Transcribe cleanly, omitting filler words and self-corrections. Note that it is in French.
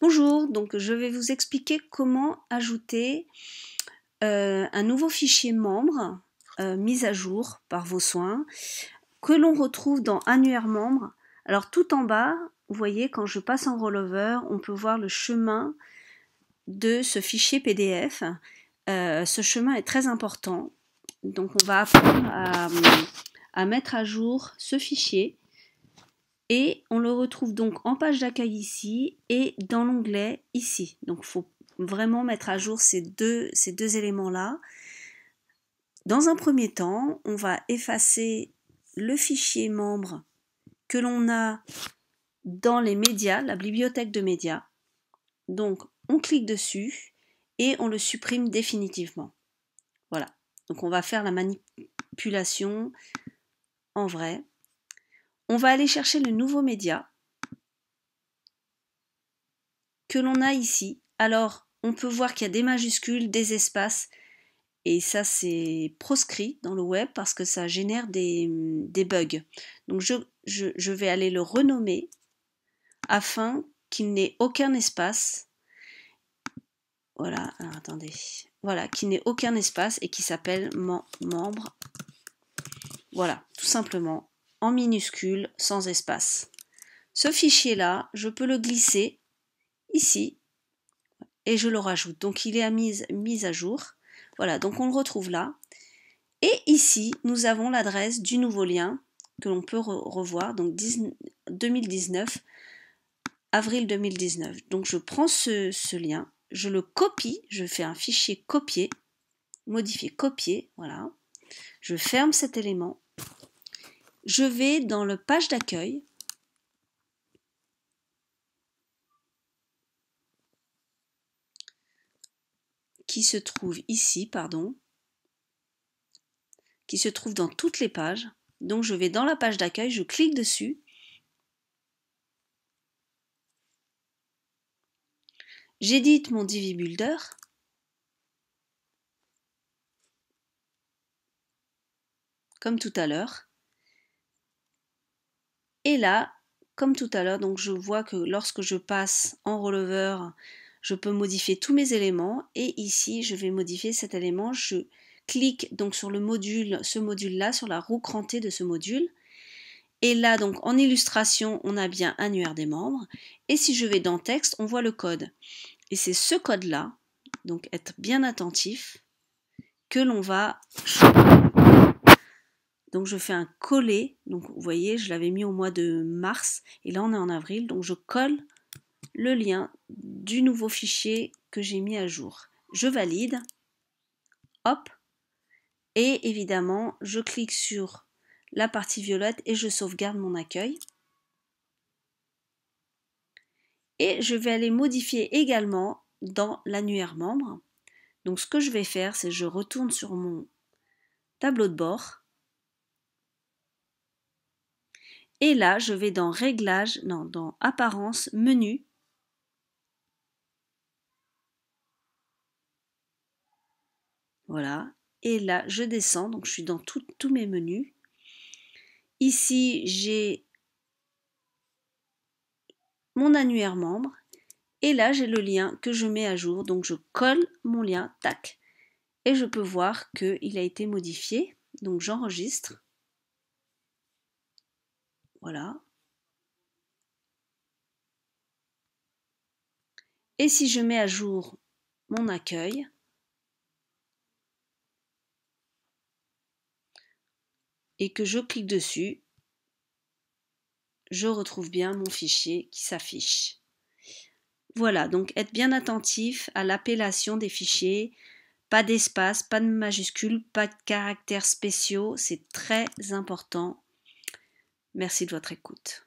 Bonjour, donc je vais vous expliquer comment ajouter un nouveau fichier membre mis à jour par vos soins que l'on retrouve dans Annuaire membre. Alors tout en bas, vous voyez, quand je passe en rollover, on peut voir le chemin de ce fichier PDF. Ce chemin est très important, donc on va apprendre à mettre à jour ce fichier. Et on le retrouve donc en page d'accueil ici et dans l'onglet ici. Donc il faut vraiment mettre à jour ces deux éléments-là. Dans un premier temps, on va effacer le fichier membre que l'on a dans les médias, la bibliothèque de médias. Donc on clique dessus et on le supprime définitivement. Voilà. Donc on va faire la manipulation en vrai. On va aller chercher le nouveau média que l'on a ici. Alors, on peut voir qu'il y a des majuscules, des espaces, et ça c'est proscrit dans le web parce que ça génère des bugs. Donc je vais aller le renommer afin qu'il n'ait aucun espace. Voilà, alors attendez. Voilà, qu'il n'ait aucun espace et qui s'appelle membre. Voilà, tout simplement, en minuscule, sans espace. Ce fichier-là, je peux le glisser ici et je le rajoute. Donc il est mis à jour. Voilà, donc on le retrouve là. Et ici, nous avons l'adresse du nouveau lien que l'on peut revoir, donc 2019, avril 2019. Donc je prends ce lien, je le copie, je fais un fichier copier, modifier, copier, voilà. Je ferme cet élément. Je vais dans le page d'accueil. Qui se trouve ici, pardon, qui se trouve dans toutes les pages. Donc je vais dans la page d'accueil, je clique dessus. J'édite mon Divi Builder. Comme tout à l'heure. Et là, comme tout à l'heure, donc je vois que lorsque je passe en rollover, je peux modifier tous mes éléments. Et ici, je vais modifier cet élément. Je clique donc sur le module, ce module-là, sur la roue crantée de ce module. Et là, donc en illustration, on a bien Annuaire des membres. Et si je vais dans texte, on voit le code. Et c'est ce code-là, donc être bien attentif, que l'on va changer. Donc je fais un coller, donc vous voyez, je l'avais mis au mois de mars, et là on est en avril, donc je colle le lien du nouveau fichier que j'ai mis à jour. Je valide, hop, et évidemment, je clique sur la partie violette et je sauvegarde mon accueil. Et je vais aller modifier également dans l'annuaire membre. Donc ce que je vais faire, c'est que je retourne sur mon tableau de bord. Et là, je vais dans Réglages, non, dans Apparence, Menu. Voilà. Et là, je descends, donc je suis dans tous mes menus. Ici, j'ai mon annuaire membre. Et là, j'ai le lien que je mets à jour. Donc, je colle mon lien, tac. Et je peux voir qu'il a été modifié. Donc, j'enregistre. Voilà. Et si je mets à jour mon accueil, et que je clique dessus, je retrouve bien mon fichier qui s'affiche. Voilà, donc être bien attentif à l'appellation des fichiers, pas d'espace, pas de majuscules, pas de caractères spéciaux, c'est très important. Merci de votre écoute.